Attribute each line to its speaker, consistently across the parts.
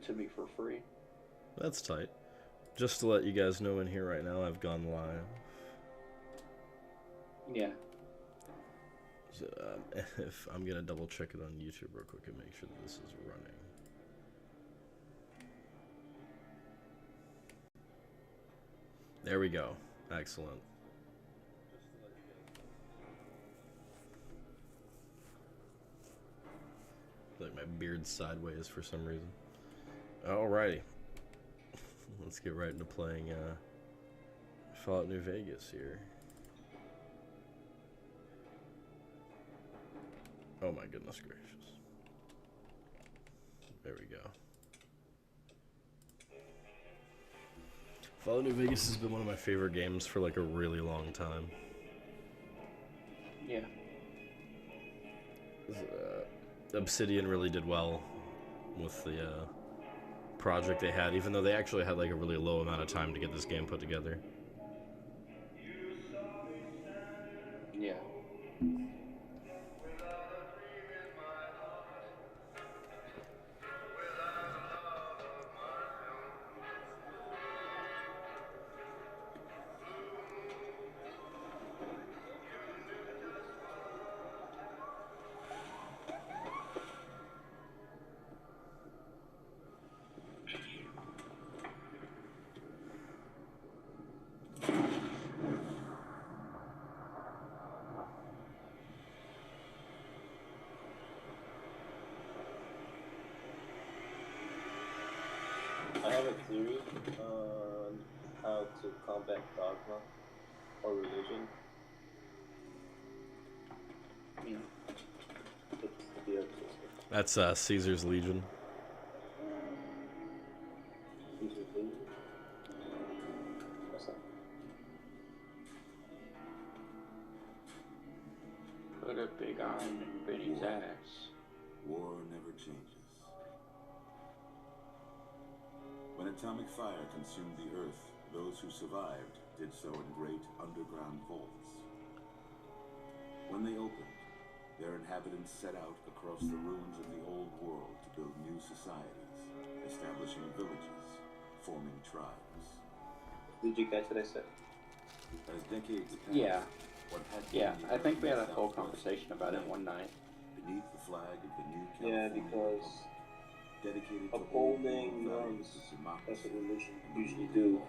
Speaker 1: to me for free.
Speaker 2: That's tight. Just to let you guys know in here right now, I've gone live.
Speaker 1: Yeah.
Speaker 2: So, if I'm gonna double check it on YouTube real quick and make sure that this is running. There we go. Excellent. Like my beard's sideways for some reason. Alrighty. Let's get right into playing Fallout New Vegas here. Oh my goodness gracious. There we go. Fallout New Vegas has been one of my favorite games for like a really long time.
Speaker 1: Yeah.
Speaker 2: Obsidian really did well with the project they had, even though they actually had like a really low amount of time to get this game put together.
Speaker 1: Yeah.
Speaker 3: I have a theory on how to combat dogma or religion. It's the artistic.
Speaker 2: That's Caesar's Legion.
Speaker 3: Caesar's Legion? What's that?
Speaker 1: Put a big iron in Benny's ass.
Speaker 4: War never changes. When atomic fire consumed the Earth, those who survived did so in great underground vaults. When they opened, their inhabitants set out across the ruins of the old world to build new societies, establishing villages, forming tribes.
Speaker 3: Did you catch what I said?
Speaker 4: As decades passed,
Speaker 1: Yeah.
Speaker 4: what had
Speaker 1: Yeah,
Speaker 4: been
Speaker 1: I
Speaker 4: the
Speaker 1: think we had a
Speaker 4: Southwest
Speaker 1: whole conversation about it one night.
Speaker 4: beneath the flag of the new
Speaker 3: Yeah,
Speaker 4: California
Speaker 3: because
Speaker 4: Republic, dedicated to
Speaker 3: upholding
Speaker 4: old world
Speaker 3: norms,
Speaker 4: values of democracy
Speaker 3: that's what religion
Speaker 4: and the
Speaker 3: usually
Speaker 4: rule of
Speaker 3: do.
Speaker 4: law.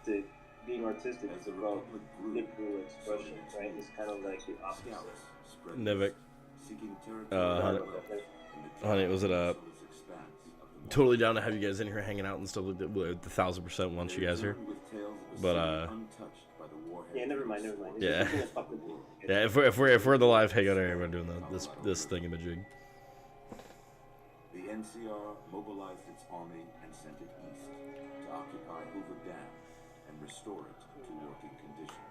Speaker 3: But being artistic
Speaker 4: As
Speaker 3: is
Speaker 4: the
Speaker 3: about
Speaker 4: Republic grew,
Speaker 3: literal expression,
Speaker 4: so did
Speaker 3: right?
Speaker 4: its
Speaker 3: It's kind of like the opposite.
Speaker 4: Scouts spread
Speaker 2: Nevik.
Speaker 4: west, seeking
Speaker 2: Honey-
Speaker 4: territory in the
Speaker 2: Honey, was it
Speaker 4: merciless expanse of the
Speaker 2: Totally down to have you guys in here hanging out and stuff like that. With 1,000% once you guys here. But
Speaker 4: untouched by the warhead.
Speaker 3: Yeah, never mind. It's
Speaker 2: Yeah.
Speaker 3: just a fucking thing.
Speaker 2: yeah, if we're in the live hangout area, we're doing this thingamajig.
Speaker 4: The NCR mobilized its army and sent it east to occupy Hoover Dam and restore it to working condition.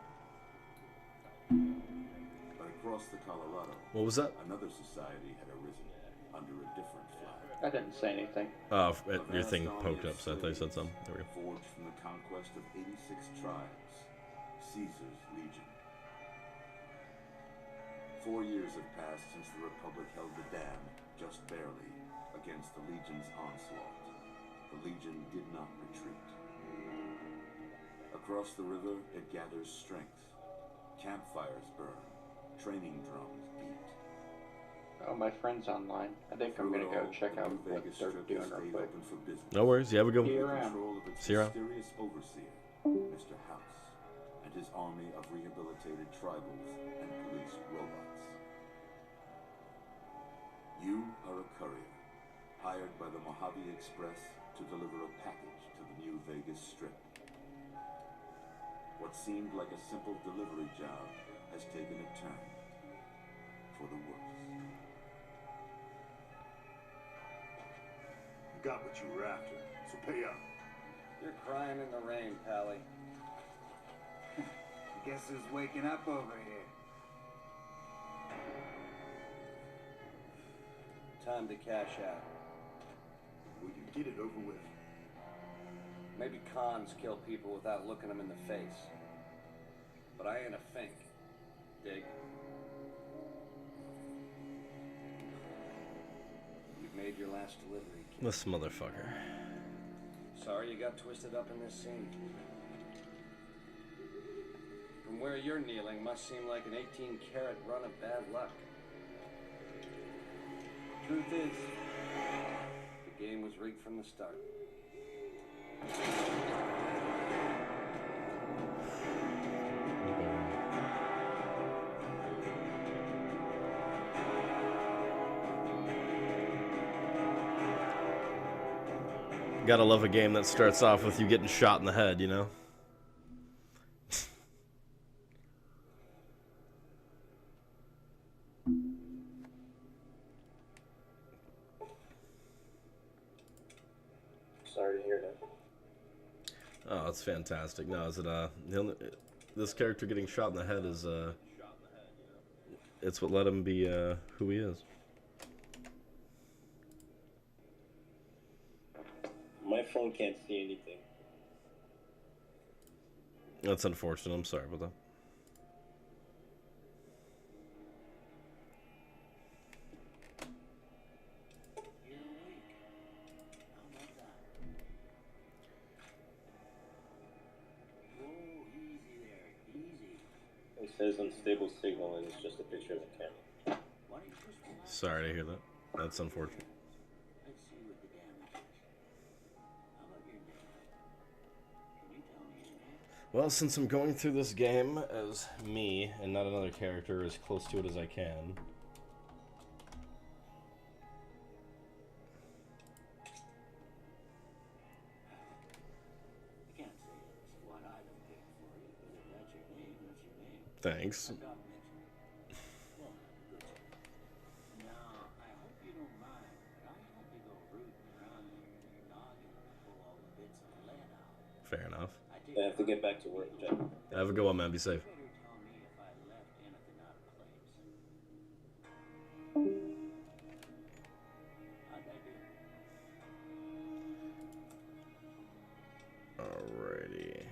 Speaker 4: But across the Colorado,
Speaker 2: What was that?
Speaker 4: another society had arisen under a different flag.
Speaker 1: I didn't say anything.
Speaker 2: Oh, your thing poked up, so I thought you said something. There we go.
Speaker 4: Forged from the conquest of 86 tribes, Caesar's Legion. 4 years have passed since the Republic held the dam, just barely, against the Legion's onslaught. The Legion did not retreat. Across the river, it gathers strength. Campfires burn. Training drums beat.
Speaker 1: Oh, my friend's online. I think I'm gonna go check out what they're doing real quick.
Speaker 2: No worries. You have a good
Speaker 1: See you
Speaker 2: one.
Speaker 1: around.
Speaker 4: Control of its
Speaker 2: See you around.
Speaker 4: mysterious overseer, Mr. House, and his army of rehabilitated tribals and police robots. You are a courier, hired by the Mojave Express to deliver a package to the New Vegas Strip. What seemed like a simple delivery job has taken a turn for the worse.
Speaker 5: You got what you were after, so pay up.
Speaker 6: You're crying in the rain, Pally.
Speaker 7: Guess who's waking up over here?
Speaker 6: Time to cash out.
Speaker 5: Will you get it over with?
Speaker 6: Maybe cons kill people without looking them in the face. But I ain't a fink. Dig? You've made your last delivery,
Speaker 2: This motherfucker.
Speaker 6: Sorry you got twisted up in this scene. From where you're kneeling must seem like an 18-carat run of bad luck. Truth is, the game was rigged from the start.
Speaker 2: Gotta love a game that starts off with you getting shot in the head, you know?
Speaker 3: Sorry to hear that.
Speaker 2: Oh, that's fantastic. No, is it, this character getting shot in the head is, it's what let him be, who he is.
Speaker 3: My phone can't see anything.
Speaker 2: That's unfortunate. I'm sorry about that.
Speaker 3: It says unstable signal and it's just a picture of the camera.
Speaker 2: Sorry to hear that. That's unfortunate. Well, since I'm going through this game as me and not another character, as close to it as I can. Thanks. Fair enough.
Speaker 3: I have to get back to work, Jack.
Speaker 2: Have a good one, man. Be safe. Alrighty.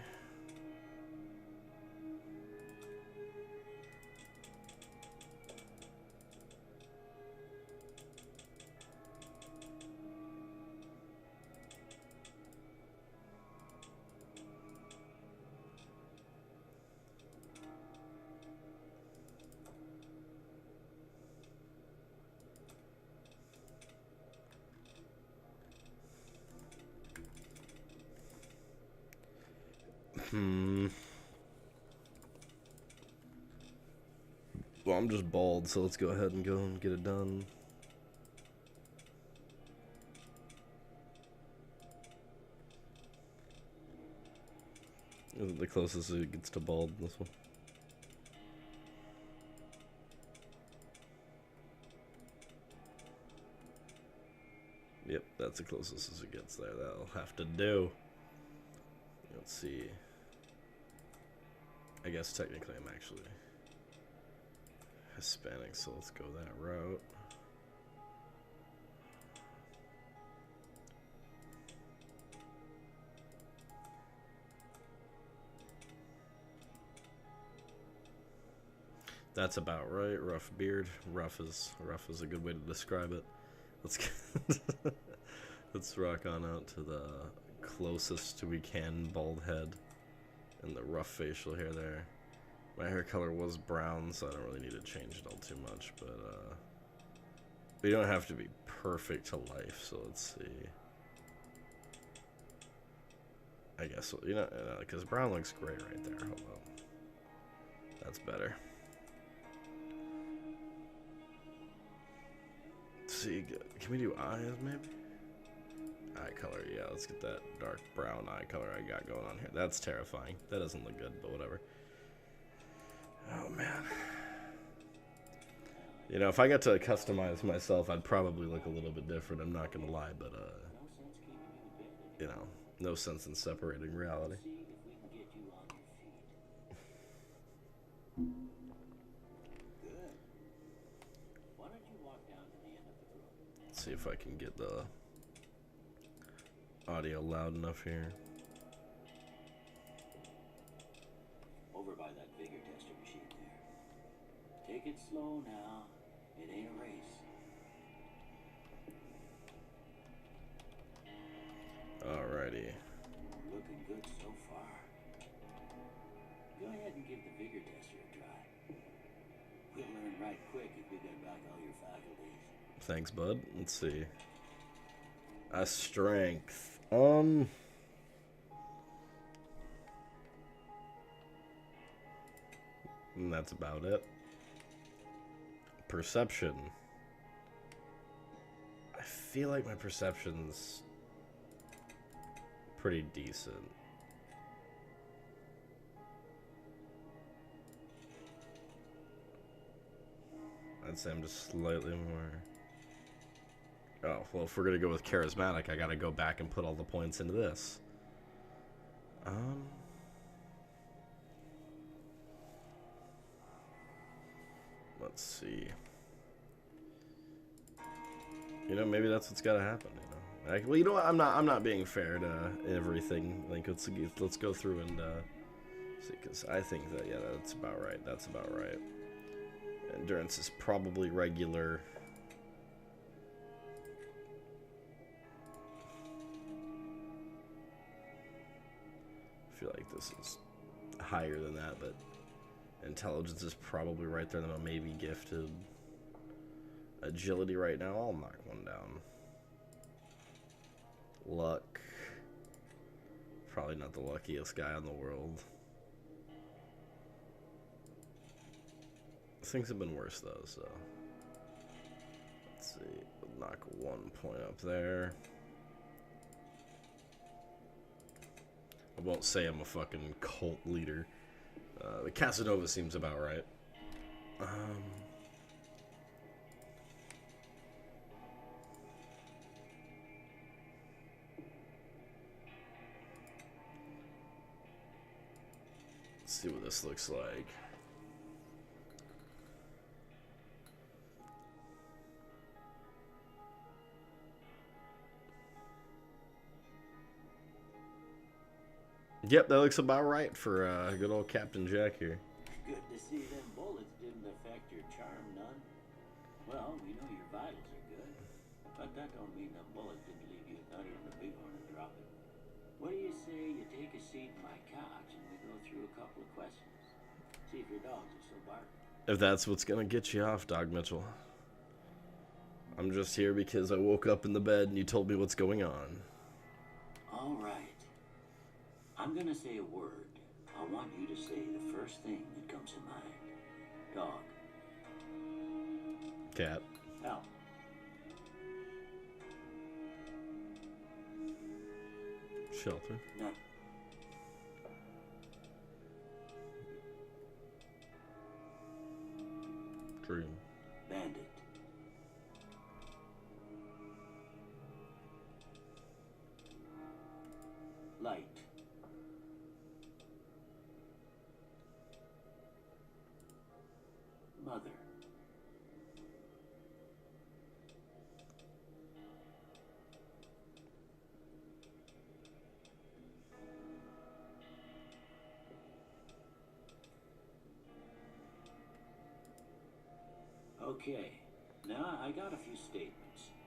Speaker 2: Well, I'm just bald, so let's go ahead and go and get it done. This is the closest it gets to bald, this one. Yep, that's the closest as it gets there. That'll have to do. Let's see. I guess technically I'm actually Hispanic, so let's go that route. That's about right. Rough beard. Rough is a good way to describe it. Let's let's rock on out to the closest we can bald head and the rough facial hair there. My hair color was brown, so I don't really need to change it all too much, but you don't have to be perfect to life, so let's see. I guess, you know, because brown looks great right there. Hold on. That's better. Let's see, can we do eyes maybe? Eye color, yeah, let's get that dark brown eye color I got going on here. That's terrifying. That doesn't look good, but whatever. Oh, man. You know, if I got to customize myself, I'd probably look a little bit different. I'm not gonna lie, but, you know, no sense in separating reality. Let's see if I can get the audio loud enough here.
Speaker 8: Over by that vigor tester machine there. Take it slow now. It ain't a race.
Speaker 2: Alrighty.
Speaker 8: Looking good so far. Go ahead and give the vigor tester a try. We'll learn right quick if we get back all your faculties.
Speaker 2: Thanks, bud. Let's see. A strength. And that's about it. Perception. I feel like my perception's pretty decent. I'd say I'm just slightly more... Oh, well, if we're gonna go with charismatic, I gotta go back and put all the points into this. Let's see. You know, maybe that's what's gotta happen, you know? Well, you know what? I'm not being fair to everything. Like, let's go through and, see, because I think that, yeah, that's about right. That's about right. Endurance is probably regular. I feel like this is higher than that, but intelligence is probably right there, then maybe gifted. Agility right now, I'll knock one down. Luck. Probably not the luckiest guy in the world. Things have been worse though, so. Let's see, knock 1 point up there. I won't say I'm a fucking cult leader. The Casanova seems about right. Let's see what this looks like. Yep, that looks about right for good old Captain Jack here.
Speaker 8: Good to see them bullets didn't affect your charm none. Well, we know your vitals are good, but that don't mean them bullets didn't leave you nutty in the big one and drop it. What do you say you take a seat in my couch and we go through a couple of questions? See if your dogs are still barking.
Speaker 2: If that's what's gonna get you off, Dog Mitchell. I'm just here because I woke up in the bed and you told me what's going on.
Speaker 8: All right. I'm gonna say a word. I want you to say the first thing that comes to mind. Dog.
Speaker 2: Cat.
Speaker 8: Owl.
Speaker 2: Shelter.
Speaker 8: Nut.
Speaker 2: Dream.
Speaker 8: Bandit. Light. Mother. Okay, now I got a few statements.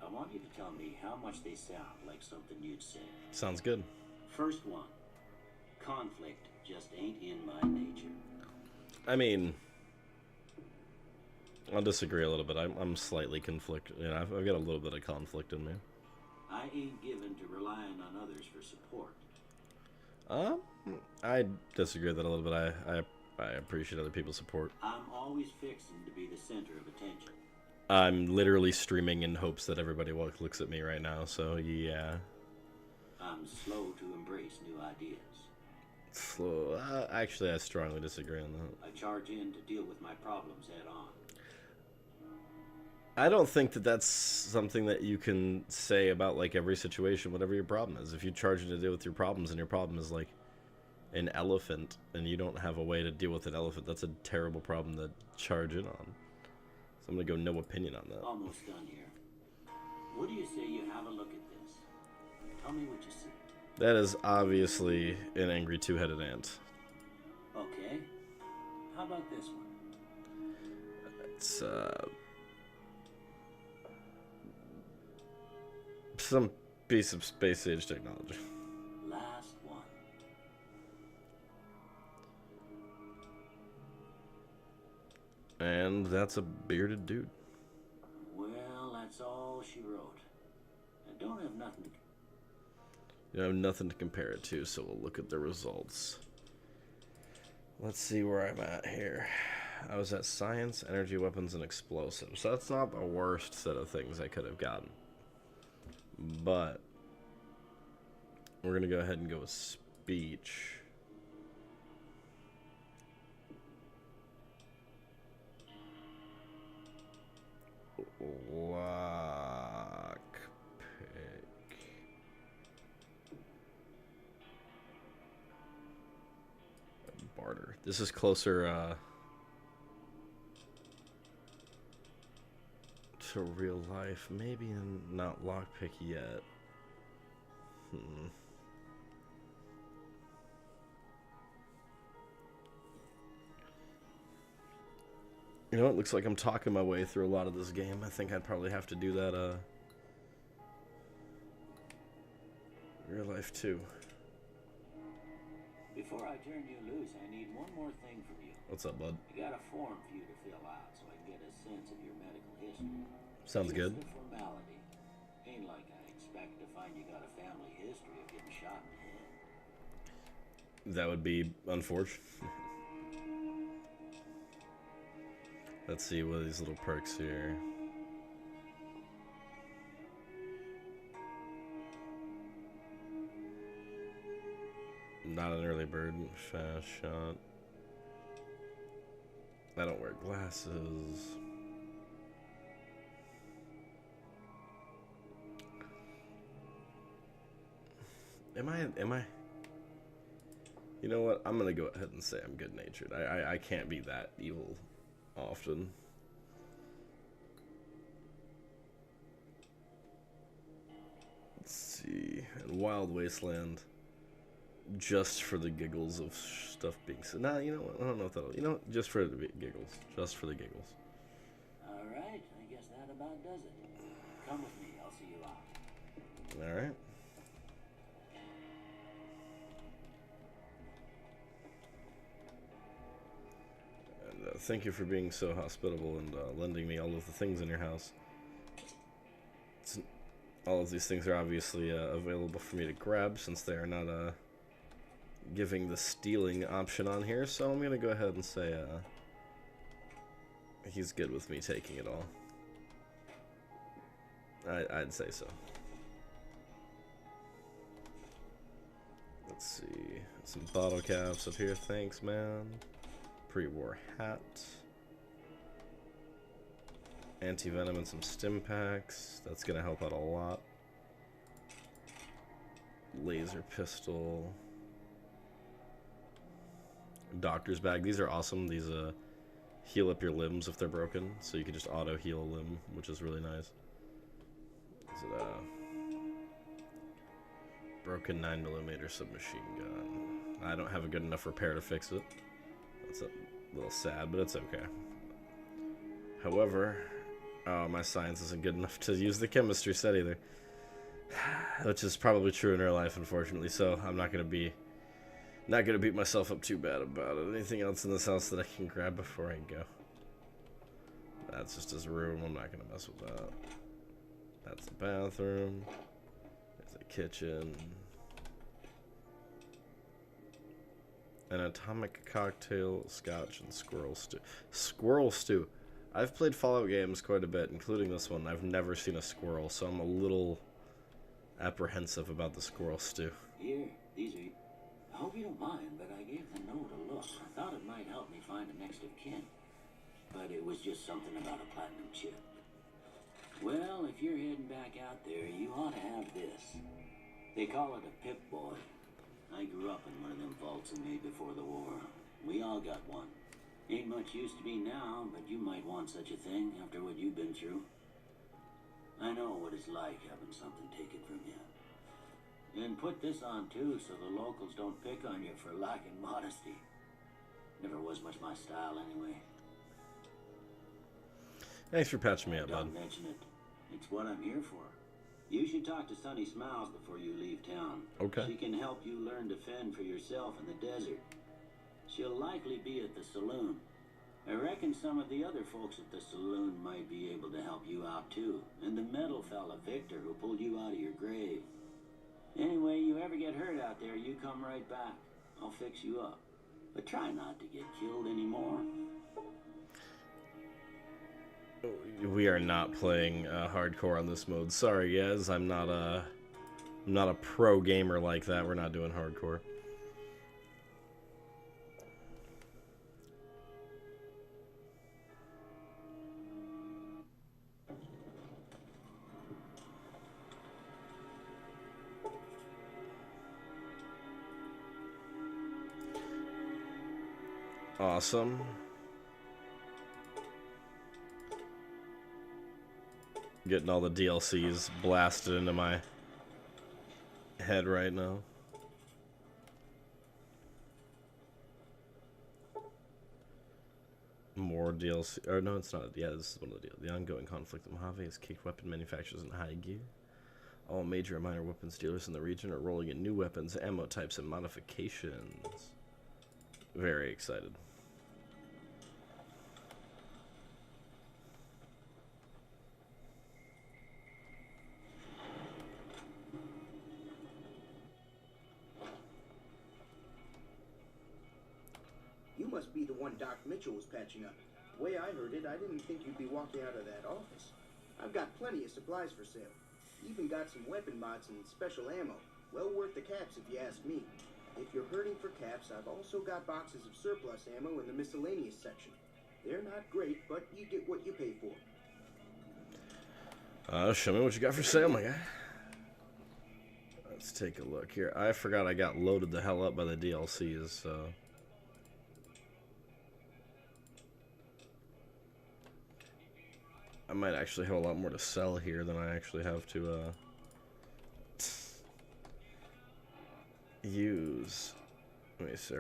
Speaker 8: I want you to tell me how much they sound like something you'd say.
Speaker 2: Sounds good.
Speaker 8: First one. Conflict just ain't in my nature.
Speaker 2: I mean, I'll disagree a little bit. I'm slightly conflicted. You know, I've got a little bit of conflict in me.
Speaker 8: I ain't given to relying on others for support.
Speaker 2: I disagree with that a little bit. I appreciate other people's support.
Speaker 8: I'm always fixing to be the center of attention.
Speaker 2: I'm literally streaming in hopes that everybody looks at me right now, so yeah.
Speaker 8: I'm slow to embrace new ideas.
Speaker 2: Slow. Actually, I strongly disagree on that.
Speaker 8: I charge in to deal with my problems head on.
Speaker 2: I don't think that that's something that you can say about, like, every situation, whatever your problem is. If you charge in to deal with your problems and your problem is, like, an elephant and you don't have a way to deal with an elephant, that's a terrible problem to charge in on. So I'm going to go no opinion on that.
Speaker 8: Almost done here. What do you say you have a look at this? Tell me what you see.
Speaker 2: That is obviously an angry two-headed ant.
Speaker 8: Okay. How about this one?
Speaker 2: It's, some piece of space-age technology. And that's a bearded dude.
Speaker 8: Well, that's all she wrote. I don't have nothing to...
Speaker 2: You have nothing to compare it to, so we'll look at the results. Let's see where I'm at here. I was at science, energy, weapons, and explosives. So that's not the worst set of things I could have gotten. But we're going to go ahead and go with speech. Lockpick. Barter. This is closer to real life. Maybe not lockpick yet. You know, it looks like I'm talking my way through a lot of this game. I think I'd probably have to do that, real life too.
Speaker 8: Before I turn you loose, I need one more thing from you.
Speaker 2: What's up, bud?
Speaker 8: I got a form for you to fill out so I can get a sense of your medical history.
Speaker 2: Sounds good.
Speaker 8: Just a formality. Ain't like I expect to find you got a family history of getting shot in the head.
Speaker 2: That would be unfortunate. Let's see what are these little perks here. Not an early bird. Fast shot. I don't wear glasses. Am I? You know what? I'm gonna go ahead and say I'm good-natured. I can't be that evil often. Let's see. Wild Wasteland. Just for the giggles of stuff being said. Nah, you know what? I don't know if that'll... You know what? Just for the giggles. Just for the giggles.
Speaker 8: Alright, I guess that about does it. Come with me, I'll see you out.
Speaker 2: Alright. And thank you for being so hospitable and lending me all of the things in your house. All of these things are obviously available for me to grab since they are not giving the stealing option on here, so I'm gonna go ahead and say he's good with me taking it all. I'd say so. Let's see, some bottle caps up here, thanks man. Pre-war hat. Anti-venom and some stim packs, that's gonna help out a lot. Laser pistol. Doctor's bag. These are awesome. These heal up your limbs if they're broken, so you can just auto heal a limb, which is really nice. Is it broken 9mm submachine gun? I don't have a good enough repair to fix it. That's a little sad, but it's okay. However, my science isn't good enough to use the chemistry set either, which is probably true in real life, unfortunately. So I'm not gonna beat myself up too bad about it. Anything else in this house that I can grab before I go? That's just his room. I'm not gonna mess with that. That's the bathroom. There's the kitchen. An atomic cocktail, scotch, and squirrel stew. Squirrel stew. I've played Fallout games quite a bit, including this one. I've never seen a squirrel, so I'm a little apprehensive about the squirrel stew.
Speaker 8: Here, these are... I hope you don't mind, but I gave the note a look. I thought it might help me find a next of kin. But it was just something about a platinum chip. Well, if you're heading back out there, you ought to have this. They call it a Pip-Boy. I grew up in one of them vaults they made before the war. We all got one. Ain't much use to me now, but you might want such a thing after what you've been through. I know what it's like having something taken from you. And put this on too, so the locals don't pick on you for lacking modesty. Never was much my style anyway.
Speaker 2: Thanks for patching me up, bud.
Speaker 8: Don't mention it. It's what I'm here for. You should talk to Sunny Smiles before you leave town.
Speaker 2: Okay.
Speaker 8: She can help you learn to fend for yourself in the desert. She'll likely be at the saloon. I reckon some of the other folks at the saloon might be able to help you out too. And the metal fella, Victor, who pulled you out of your grave. Anyway, you ever get hurt out there, you come right back. I'll fix you up. But try not to get killed anymore.
Speaker 2: We are not playing hardcore on this mode. Sorry, guys. I'm not a pro gamer like that. We're not doing hardcore. Awesome. Getting all the DLCs blasted into my head right now. More DLC. Or no, it's not. Yeah, this is one of the ongoing conflict in Mojave has kicked weapon manufacturers in high gear. All major and minor weapons dealers in the region are rolling in new weapons, ammo types, and modifications. Very excited.
Speaker 9: You must be the one Doc Mitchell was patching up. The way I heard it, I didn't think you'd be walking out of that office. I've got plenty of supplies for sale. Even got some weapon mods and special ammo. Well worth the caps if you ask me. If you're hurting for caps, I've also got boxes of surplus ammo in the miscellaneous section. They're not great, but you get what you pay for.
Speaker 2: Show me what you got for sale, my guy. Let's take a look here. I forgot I got loaded the hell up by the DLCs, so... I might actually have a lot more to sell here than I actually have to, use. Let me see.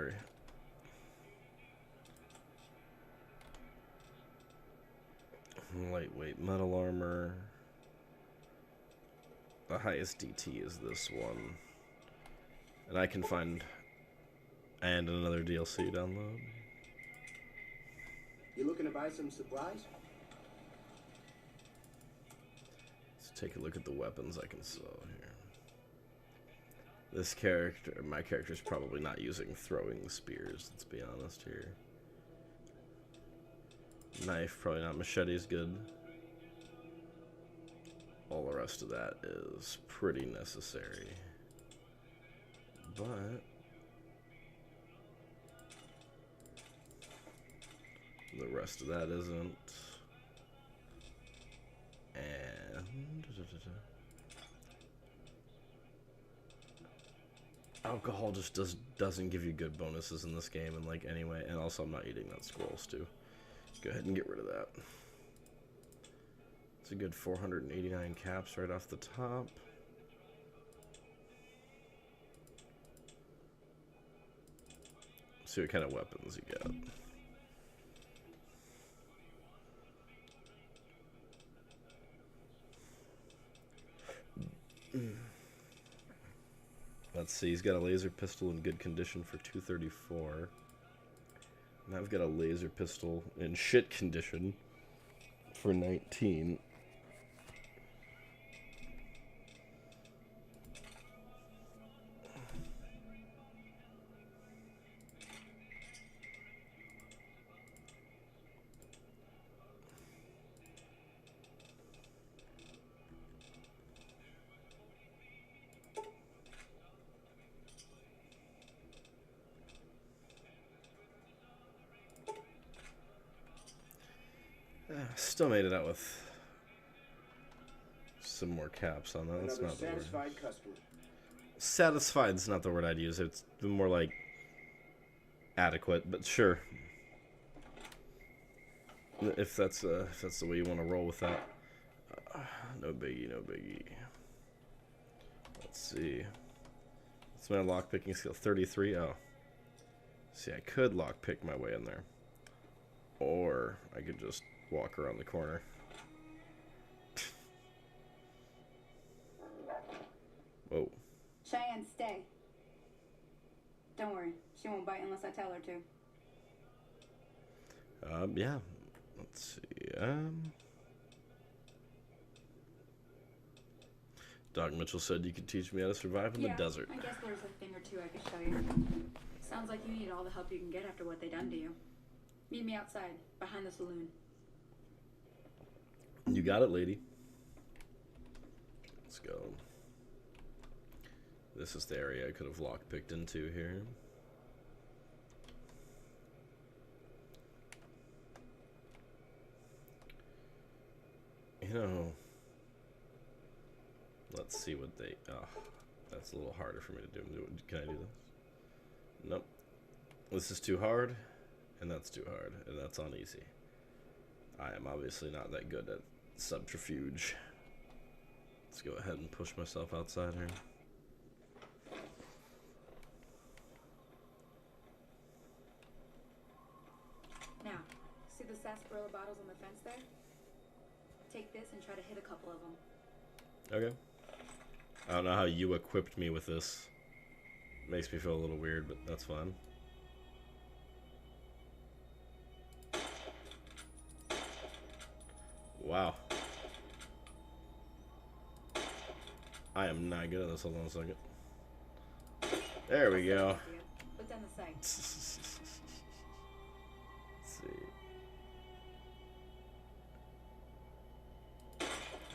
Speaker 2: Lightweight metal armor. The highest DT is this one. And I can find... and another DLC download.
Speaker 9: You looking to buy some supplies?
Speaker 2: Let's take a look at the weapons I can sell here. This character, my character's probably not using throwing spears, let's be honest here. Knife, probably not. Machete is good. All the rest of that is pretty necessary. But the rest of that isn't. And alcohol just doesn't give you good bonuses in this game, and like anyway, and also I'm not eating that squirrels too. Go ahead and get rid of that. It's a good 489 caps right off the top. See what kind of weapons you get. Let's see, he's got a laser pistol in good condition for 234. And I've got a laser pistol in shit condition for 19. Still made it out with some more caps on that. That's not the word.
Speaker 9: Satisfied customer.
Speaker 2: Satisfied's not the word I'd use. It's more like adequate, but sure. If that's the way you want to roll with that, no biggie, no biggie. Let's see. What's my lockpicking skill? 33. Oh, see, I could lockpick my way in there, or I could just walk around the corner. Whoa.
Speaker 10: Cheyenne, stay. Don't worry. She won't bite unless I tell her to.
Speaker 2: Yeah. Let's see. Doc Mitchell said you could teach me how to survive in the desert.
Speaker 10: I guess there's a thing or two I could show you. Sounds like you need all the help you can get after what they done to you. Meet me outside, behind the saloon.
Speaker 2: You got it, lady. Let's go. This is the area I could have lockpicked into here. You know, let's see what they... Oh, that's a little harder for me to do. Can I do this? Nope. This is too hard, and that's too hard, and that's on easy. I am obviously not that good at subterfuge. Let's go ahead and push myself outside here.
Speaker 10: Now, see the sarsaparilla bottles on the fence there? Take this and try to hit a couple of them.
Speaker 2: Okay. I don't know how you equipped me with this. Makes me feel a little weird, but that's fine. Wow. I am not good at this. Hold on a second. There we go.
Speaker 10: Put down the sight.
Speaker 2: Let's see.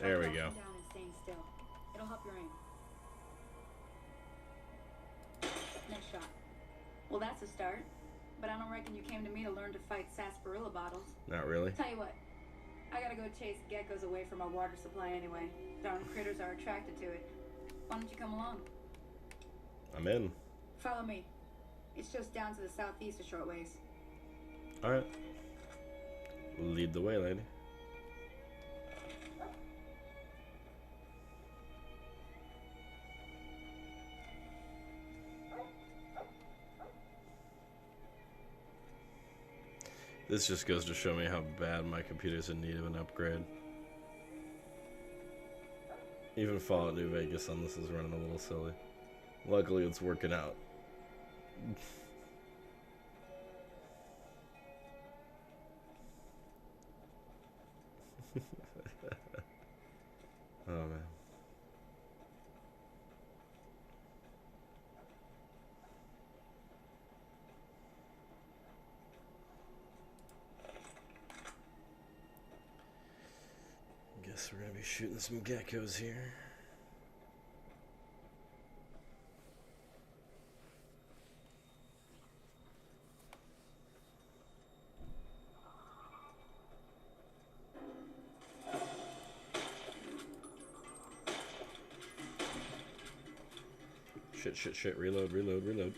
Speaker 2: There we go.
Speaker 10: Down and staying still. It'll help your aim. Next shot. Well, that's a start. But I don't reckon you came to me to learn to fight sarsaparilla bottles.
Speaker 2: Not really.
Speaker 10: Tell you what. I gotta go chase geckos away from our water supply anyway. Darn critters are attracted to it. Why don't you come along?
Speaker 2: I'm in.
Speaker 10: Follow me. It's just down to the southeast a short ways.
Speaker 2: Alright. Lead the way, lady. This just goes to show me how bad my computer's in need of an upgrade. Even Fallout New Vegas on this is running a little silly. Luckily, it's working out. Oh, man. Guess we're gonna be shooting some geckos here. Shit. Reload.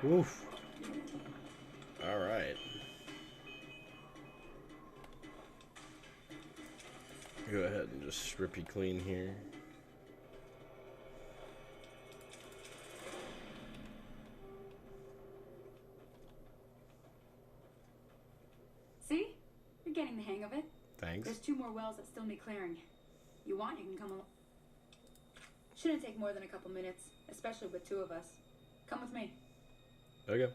Speaker 2: Woof. Alright. Go ahead and just strip you clean here.
Speaker 10: See? You're getting the hang of it.
Speaker 2: Thanks.
Speaker 10: There's 2 more wells that still need clearing. You want, you can come along. Shouldn't take more than a couple minutes, especially with 2 of us. Come with me.
Speaker 2: Okay.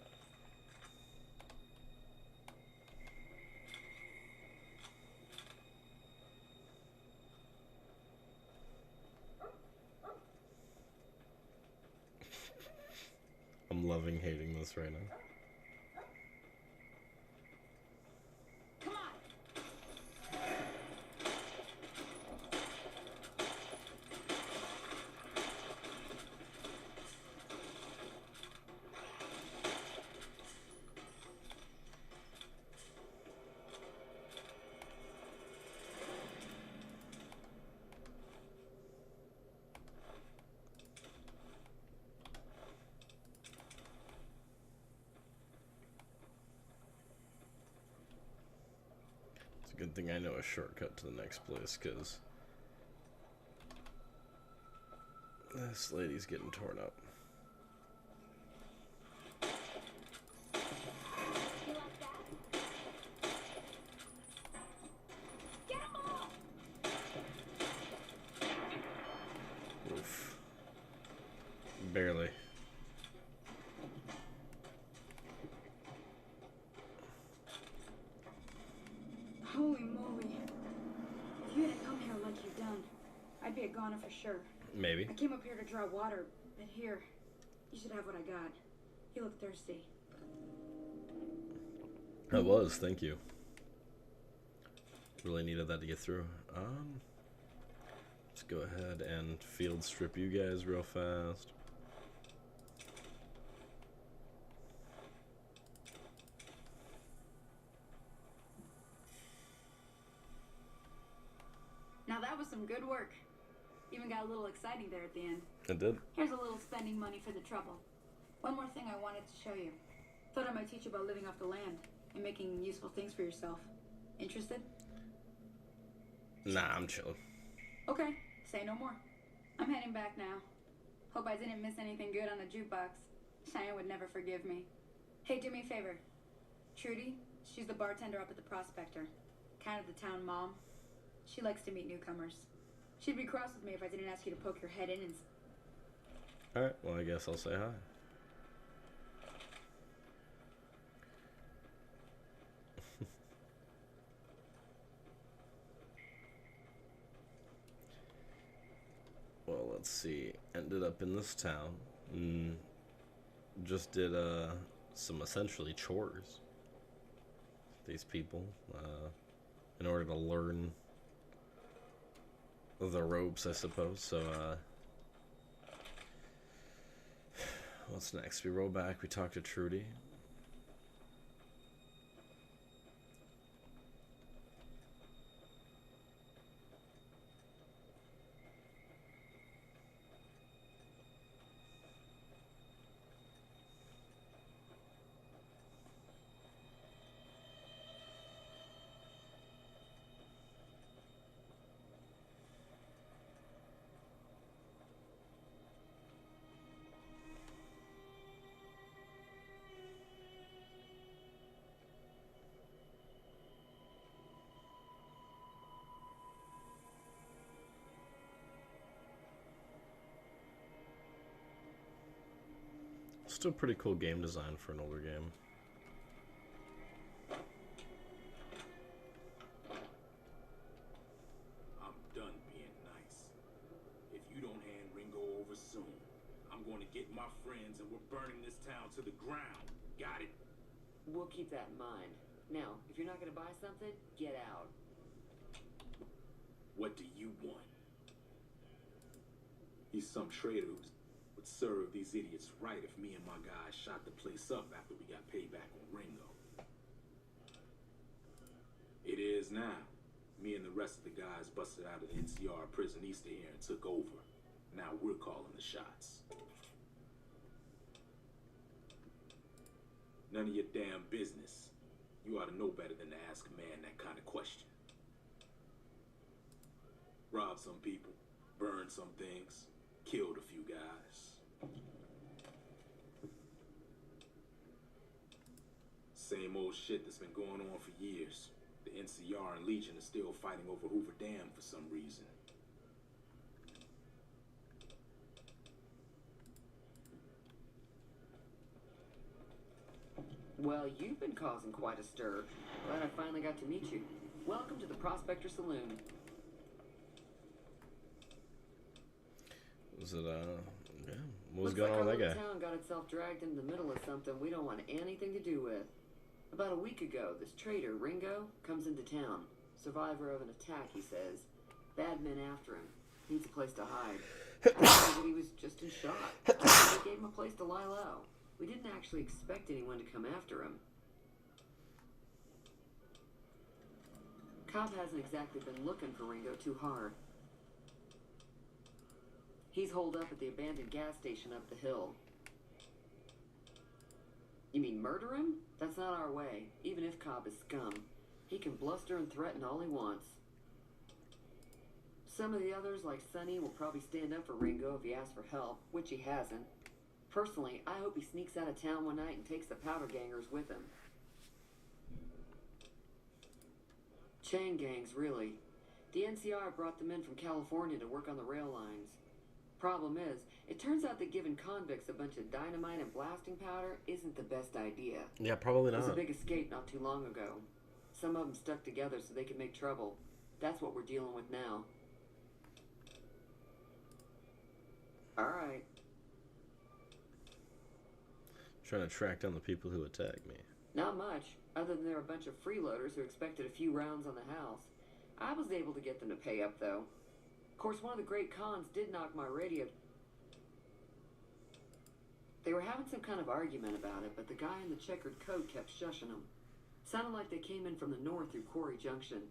Speaker 2: I'm loving hating this right now.
Speaker 10: Come on.
Speaker 2: Good thing I know a shortcut to the next place, because this lady's getting torn up.
Speaker 10: You like that? Get 'em all!
Speaker 2: Oof. Barely.
Speaker 10: sure.
Speaker 2: Maybe.
Speaker 10: I came up here to draw water, but here, you should have what I got. You look thirsty.
Speaker 2: I was, thank you. Really needed that to get through. Let's go ahead and field strip you guys real fast.
Speaker 10: Now that was some good work. Even got a little exciting there at the end.
Speaker 2: It did.
Speaker 10: Here's a little spending money for the trouble. One more thing I wanted to show you. Thought I might teach you about living off the land and making useful things for yourself. Interested?
Speaker 2: Nah, I'm chilling.
Speaker 10: Okay, say no more. I'm heading back now. Hope I didn't miss anything good on the jukebox. Cheyenne would never forgive me. Hey, do me a favor. Trudy, she's the bartender up at the Prospector. Kind of the town mom. She likes to meet newcomers. She'd be cross with me if I didn't ask you to poke your head in and...
Speaker 2: Alright, well I guess I'll say hi. Well, let's see. Ended up in this town. Just did some essentially chores. These people, in order to learn the ropes, I suppose. So, what's next? We roll back. We talk to Trudy. Still pretty cool game design for an older game.
Speaker 5: I'm done being nice. If you don't hand Ringo over soon, I'm going to get my friends and we're burning this town to the ground. Got it?
Speaker 11: We'll keep that in mind. Now, if you're not going to buy something, get out.
Speaker 5: What do you want? He's some traitor who would serve these idiots right if me and my guys shot the place up after we got payback on Ringo. It is now. Me and the rest of the guys busted out of the NCR prison east of here and took over. Now we're calling the shots. None of your damn business. You ought to know better than to ask a man that kind of question. Robbed some people, burned some things, killed a few guys. Same old shit that's been going on for years. The NCR and Legion are still fighting over Hoover Dam for some reason.
Speaker 11: Well, you've been causing quite a stir. Glad I finally got to meet you. Welcome to the Prospector Saloon.
Speaker 2: Was it, yeah, what was
Speaker 11: Looks
Speaker 2: going
Speaker 11: like
Speaker 2: on with
Speaker 11: our
Speaker 2: that
Speaker 11: little
Speaker 2: guy?
Speaker 11: town got itself dragged into the middle of something we don't want anything to do with. About a week ago, this traitor, Ringo, comes into town. Survivor of an attack, he says. Bad men after him. Needs a place to hide. I figured he was just in shock. They gave him a place to lie low. We didn't actually expect anyone to come after him. Cobb hasn't exactly been looking for Ringo too hard. He's holed up at the abandoned gas station up the hill. You mean murder him? That's not our way, even if Cobb is scum. He can bluster and threaten all he wants. Some of the others, like Sonny, will probably stand up for Ringo if he asks for help, which he hasn't. Personally, I hope he sneaks out of town one night and takes the powder gangers with him. Chain gangs, really. The NCR brought them in from California to work on the rail lines. Problem is, it turns out that giving convicts a bunch of dynamite and blasting powder isn't the best idea.
Speaker 2: Yeah, probably
Speaker 11: There was
Speaker 2: not.
Speaker 11: a big escape not too long ago. Some of them stuck together so they could make trouble. That's what we're dealing with now. Alright.
Speaker 2: Trying to track down the people who attacked me.
Speaker 11: Not much, other than there were a bunch of freeloaders who expected a few rounds on the house. I was able to get them to pay up, though. Of course, one of the great cons did knock my radio. They were having some kind of argument about it, but the guy in the checkered coat kept shushing them. Sounded like they came in from the north through Quarry Junction.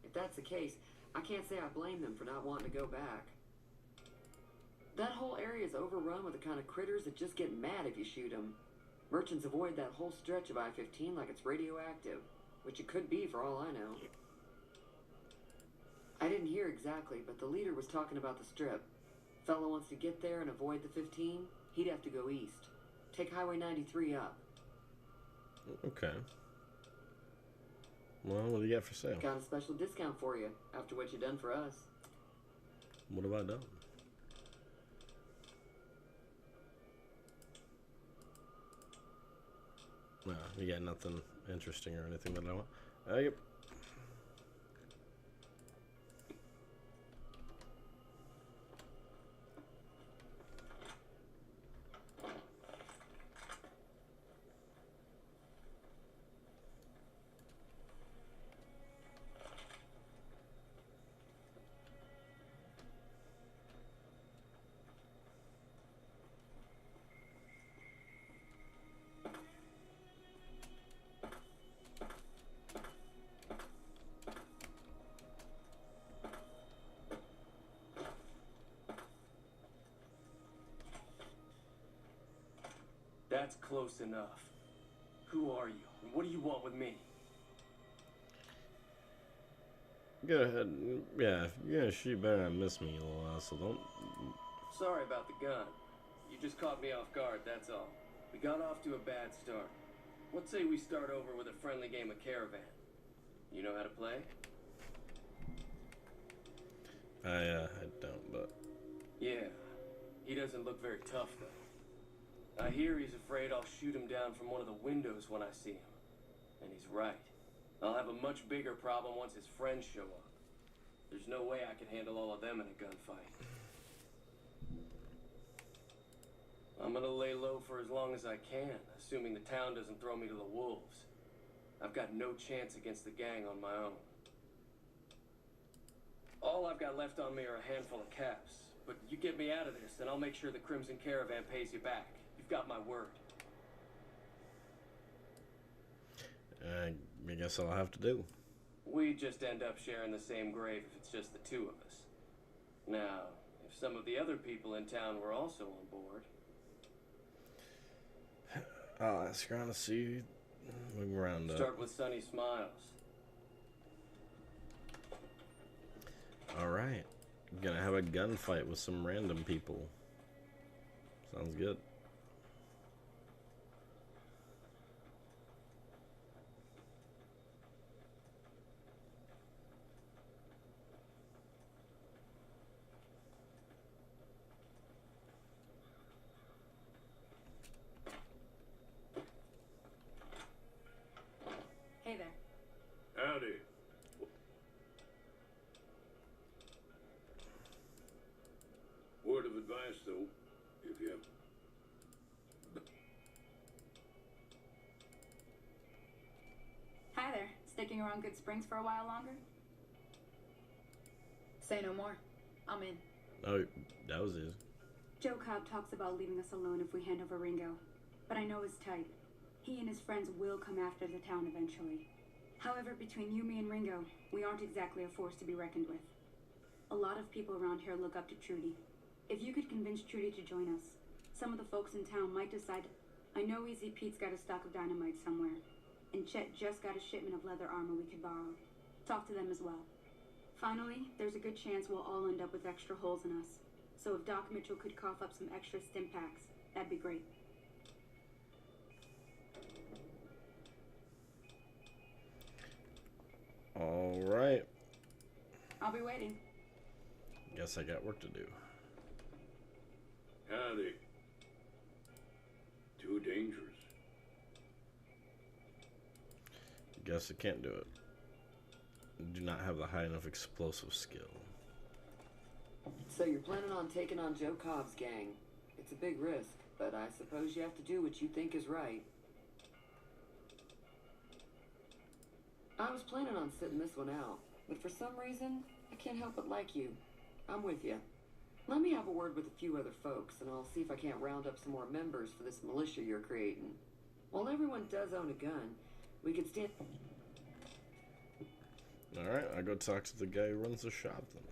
Speaker 11: If that's the case, I can't say I blame them for not wanting to go back. That whole area is overrun with the kind of critters that just get mad if you shoot them. Merchants avoid that whole stretch of I-15 like it's radioactive, which it could be for all I know. I didn't hear exactly, but the leader was talking about the strip. Fellow wants to get there and avoid the 15, he'd have to go east. Take Highway 93 up.
Speaker 2: Okay. Well, what do you got for sale?
Speaker 11: Got a special discount for you, after what you done for us.
Speaker 2: What have I done? No, you got nothing interesting or anything that I want? Yep.
Speaker 12: That's close enough. Who are you? And what do you want with me?
Speaker 2: Go ahead. Yeah, if you're gonna shoot, you better not miss me, you little asshole. Don't.
Speaker 12: Sorry about the gun. You just caught me off guard, that's all. We got off to a bad start. Let's say we start over with a friendly game of Caravan. You know how to play?
Speaker 2: I don't, but...
Speaker 12: Yeah. He doesn't look very tough, though. I hear he's afraid I'll shoot him down from one of the windows when I see him. And he's right. I'll have a much bigger problem once his friends show up. There's no way I can handle all of them in a gunfight. I'm gonna lay low for as long as I can, assuming the town doesn't throw me to the wolves. I've got no chance against the gang on my own. All I've got left on me are a handful of caps. But you get me out of this, and I'll make sure the Crimson Caravan pays you back. You've got my word.
Speaker 2: I guess I'll have to do.
Speaker 12: We just end up sharing the same grave if it's just the two of us. Now, if some of the other people in town were also on board...
Speaker 2: I'll ask around to see. Move around.
Speaker 12: Start with Sunny Smiles.
Speaker 2: Alright. Gonna have a gunfight with some random people. Sounds good.
Speaker 10: Hey there.
Speaker 5: Howdy. Word of advice, though, if you have...
Speaker 10: Hi there. Sticking around Good Springs for a while longer? Say no more. I'm in.
Speaker 2: Oh, that was easy.
Speaker 10: Joe Cobb talks about leaving us alone if we hand over Ringo. But I know his type. He and his friends will come after the town eventually. However, between you, me, and Ringo, we aren't exactly a force to be reckoned with. A lot of people around here look up to Trudy. If you could convince Trudy to join us, some of the folks in town might decide... I know Easy Pete's got a stock of dynamite somewhere, and Chet just got a shipment of leather armor we could borrow. Talk to them as well. Finally, there's a good chance we'll all end up with extra holes in us. So if Doc Mitchell could cough up some extra stim packs, that'd be great.
Speaker 2: Alright.
Speaker 10: I'll be waiting.
Speaker 2: Guess I got work to do.
Speaker 5: Howdy. Too dangerous.
Speaker 2: Guess I can't do it. Do not have the high enough explosive skill.
Speaker 11: So you're planning on taking on Joe Cobb's gang. It's a big risk, but I suppose you have to do what you think is right. I was planning on sitting this one out, but for some reason, I can't help but like you. I'm with you. Let me have a word with a few other folks, and I'll see if I can't round up some more members for this militia you're creating. While everyone does own a gun, we could stand...
Speaker 2: Alright, I'll go talk to the guy who runs the shop then.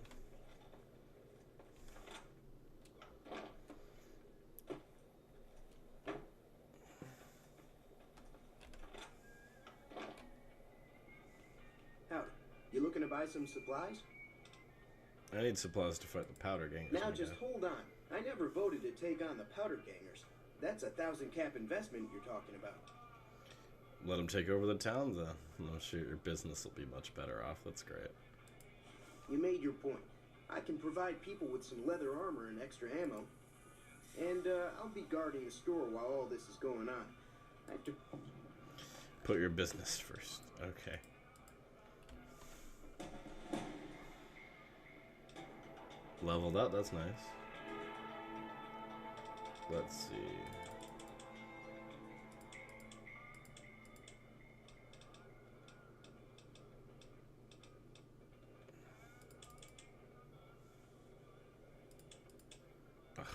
Speaker 9: Howdy. You looking to buy some supplies?
Speaker 2: I need supplies to fight the powder gangers.
Speaker 9: Now just hold on. I never voted to take on the powder gangers. That's a 1,000 cap investment you're talking about.
Speaker 2: Let them take over the town then. I'm sure your business will be much better off. That's great.
Speaker 9: You made your point. I can provide people with some leather armor and extra ammo. And I'll be guarding the store while all this is going on. I have to...
Speaker 2: Put your business first. Okay. Leveled up, that's nice. Let's see. Ugh.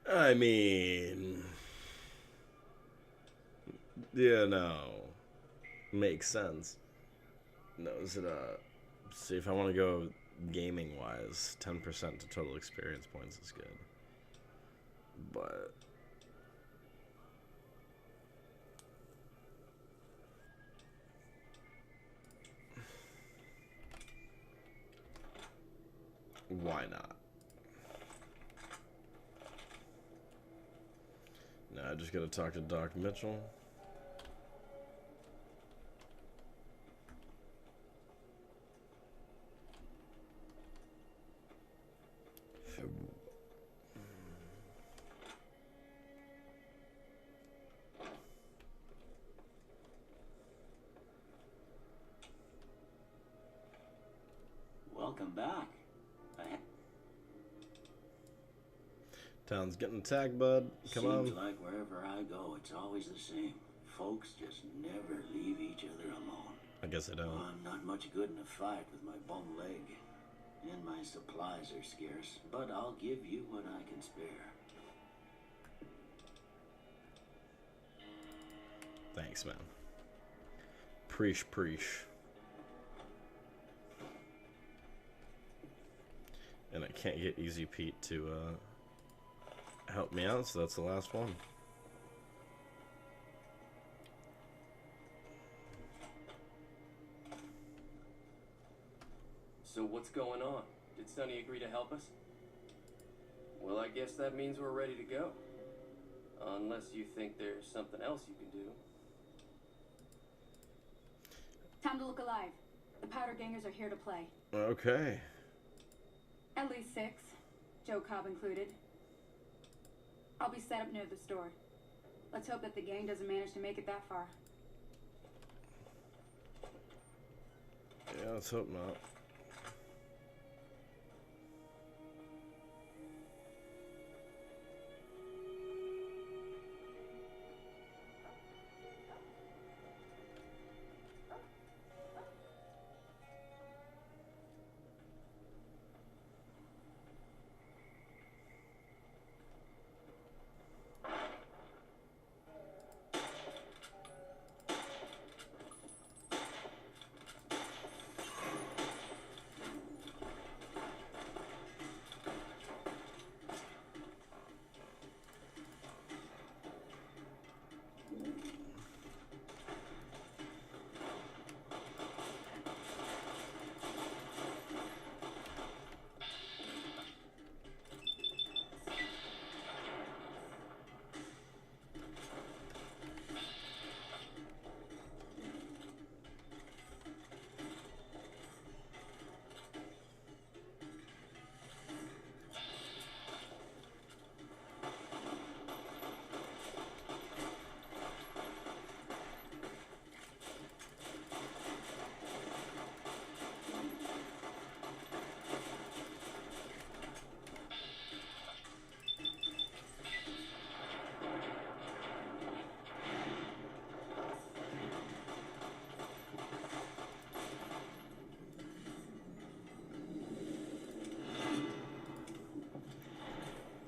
Speaker 2: I mean, yeah, no, makes sense. No, is it see if I want to go gaming wise, 10% to total experience points is good, but why not? Now I just gotta talk to Doc Mitchell.
Speaker 8: Welcome back.
Speaker 2: Town's getting attacked, bud. Come on.
Speaker 8: Seems like wherever I go, it's always the same. Folks just never leave each other alone.
Speaker 2: I guess I don't.
Speaker 8: I'm not much good in a fight with my bum leg. And my supplies are scarce, but I'll give you what I can spare.
Speaker 2: Thanks, man. Preach. And I can't get Easy Pete to help me out, so that's the last one.
Speaker 12: So what's going on? Did Sonny agree to help us? Well, I guess that means we're ready to go. Unless you think there's something else you can do.
Speaker 10: Time to look alive. The powder gangers are here to play.
Speaker 2: Okay.
Speaker 10: At least 6, Joe Cobb included. I'll be set up near the store. Let's hope that the gang doesn't manage to make it that far.
Speaker 2: Yeah, let's hope not.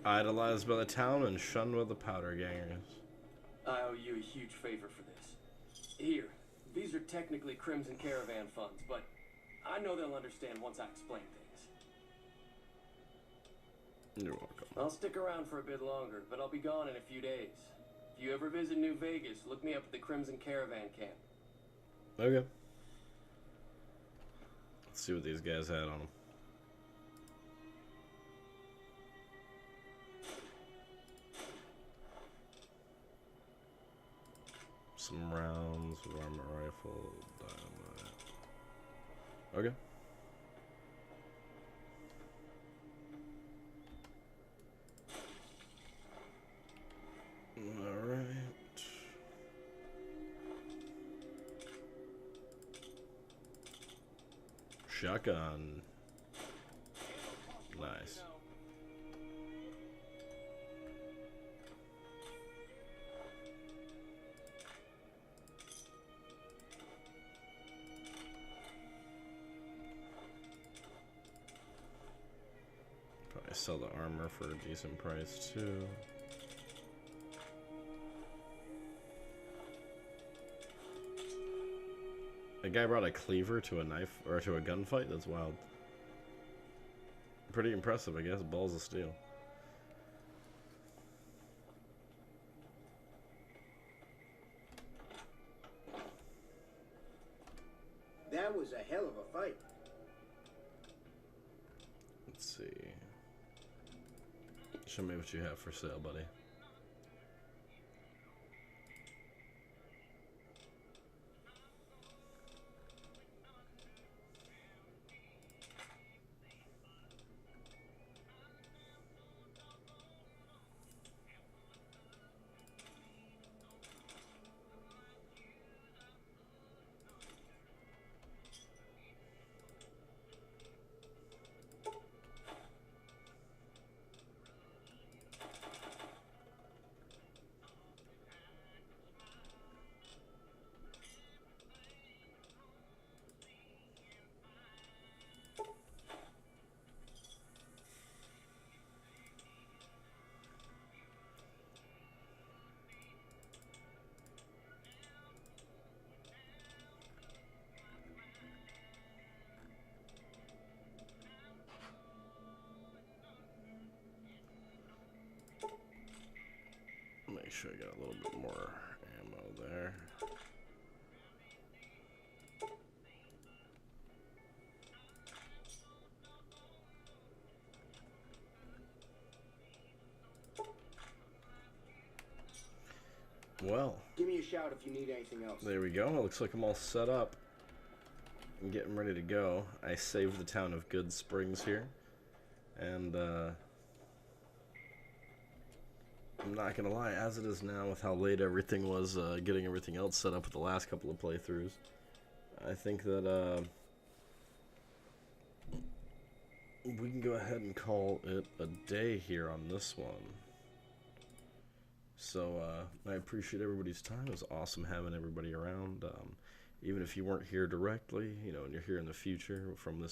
Speaker 2: idolized by the town and shunned by the powder gangers.
Speaker 12: I owe you a huge favor for this. Here, these are technically Crimson Caravan funds, but I know they'll understand once I explain things.
Speaker 2: You're welcome.
Speaker 12: I'll stick around for a bit longer, but I'll be gone in a few days. If you ever visit New Vegas, look me up at the Crimson Caravan camp.
Speaker 2: Okay. Let's see what these guys had on them. Some rounds, varmint rifle, dynamite. Okay. Alright. Shotgun. Nice. Probably sell the armor for a decent price too. A guy brought a cleaver to a knife or to a gunfight. That's wild. Pretty impressive, I guess. Balls of steel.
Speaker 9: That was a hell of a fight.
Speaker 2: Let's see. Show me what you have for sale, buddy. Make sure I got a little bit more ammo there. Well,
Speaker 9: give me a shout if you need anything else.
Speaker 2: There we go. It looks like I'm all set up. I'm getting ready to go. I saved the town of Good Springs here. And, I'm not gonna lie, as it is now with how late everything was, getting everything else set up with the last couple of playthroughs, I think that, we can go ahead and call it a day here on this one. So, I appreciate everybody's time. It was awesome having everybody around. Even if you weren't here directly, you know, and you're here in the future from this